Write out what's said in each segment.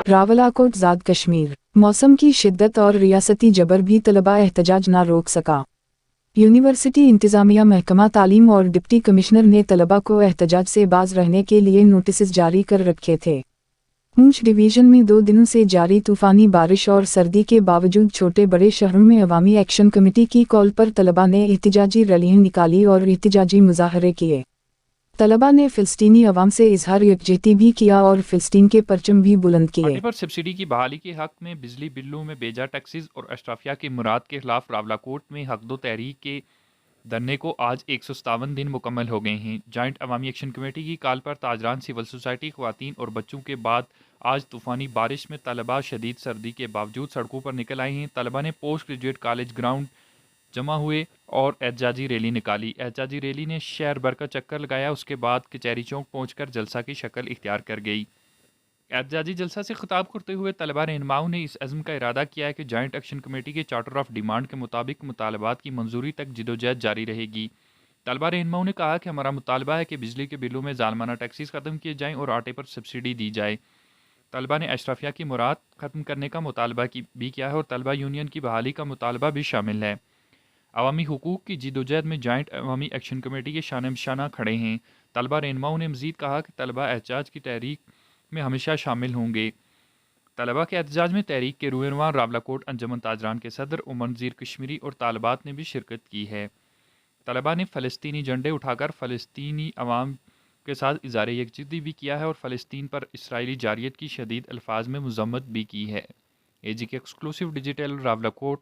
रावलाकोट ज़ाद कश्मीर। मौसम की शिद्दत और रियासती जबर भी तलबा एहतजाज न रोक सका। यूनिवर्सिटी इंतज़ामिया महकमा तालीम और डिप्टी कमिश्नर ने तलबा को एहतजाज से बाज रहने के लिए नोटिस जारी कर रखे थे। पूंछ डिवीज़न में 2 दिनों से जारी तूफ़ानी बारिश और सर्दी के बावजूद छोटे बड़े शहरों में अवामी एक्शन कमेटी की कॉल पर तलबा ने एहतजाजी रैलियां निकाली और एहतजाजी मुजाहरे किए। तलबा ने फ़िलिस्तीनी अवाम से इजहार यकजहती भी किया और फ़िलिस्तीन के परचम भी बुलंद किए। पर सब्सिडी की बहाली के हक में बिजली बिलों में बेजा टैक्सेस और अशराफिया की मुराद के खिलाफ रावलाकोट में हक दो तहरीक के धरने को आज 157 दिन मुकम्मल हो गए हैं। जॉइंट अवामी एक्शन कमेटी की कॉल पर ताजरान सिविल सोसाइटी ख्वातीन और बच्चों के बाद आज तूफ़ानी बारिश में तलबा शदीद सर्दी के बावजूद सड़कों पर निकल आए हैं। तलबा ने पोस्ट ग्रेजुएट कॉलेज ग्राउंड जमा हुए और एहतजाजी रैली निकाली। एहतजाजी रैली ने शहर भर का चक्कर लगाया, उसके बाद कचहरी चौक पहुंचकर जलसा की शक्ल इख्तियार कर गई। एहतजाजी जलसा से खिताब करते हुए तलबा रहनुमाओं ने इस अज़्म का इरादा किया है कि जॉइंट एक्शन कमेटी के चार्टर ऑफ डिमांड के मुताबिक मुतालबात की मंजूरी तक जिदोजहद जारी रहेगी। तलबा रहनुमाओं ने कहा कि हमारा मुतालबा है कि बिजली के बिलों में जालमाना टैक्सेस ख़त्म किए जाएँ और आटे पर सब्सिडी दी जाए। तलबा ने अशराफिया की मुराद ख़त्म करने का मुतालबा भी किया है और तलबा यूनियन की बहाली का मुतालबा भी शामिल है। अवामी हुकूक की जिदोजहद में जॉइंट अवामी एक्शन कमेटी के शान बशाना खड़े हैं। तलबा रहनुमाओं ने मज़ीद कहा कि तलबा एहतजाज की तहरीक में हमेशा शामिल होंगे। तलबा के एहतजाज में तहरीक के रूहनुमा रावलाकोट अंजमन ताजरान के सदर उमर नज़ीर कश्मीरी और तालिबात ने भी शिरकत की है। तलबा ने फ़लस्तीनी झंडे उठाकर फ़लस्तीनी अवाम के साथ इज़हार यकजहती भी किया है और फ़लस्तीन पर इसराइली जारियत की शदीद अल्फाज में मज़म्मत भी की है। एजी के एक्सक्लूसिव डिजिटल रावलाकोट।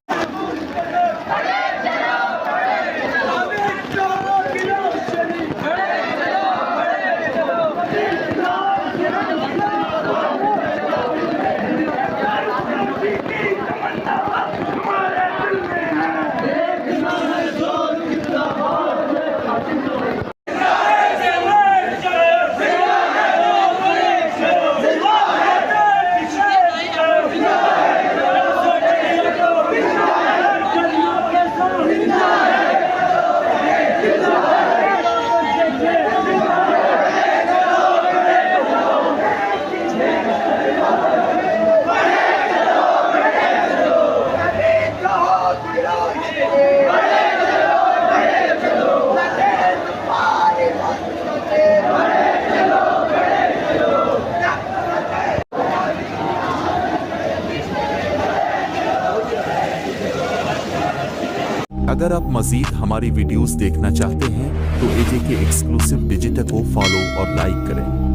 अगर आप मज़ीद हमारी वीडियोस देखना चाहते हैं तो एजे के एक्सक्लूसिव डिजिटल को फॉलो और लाइक करें।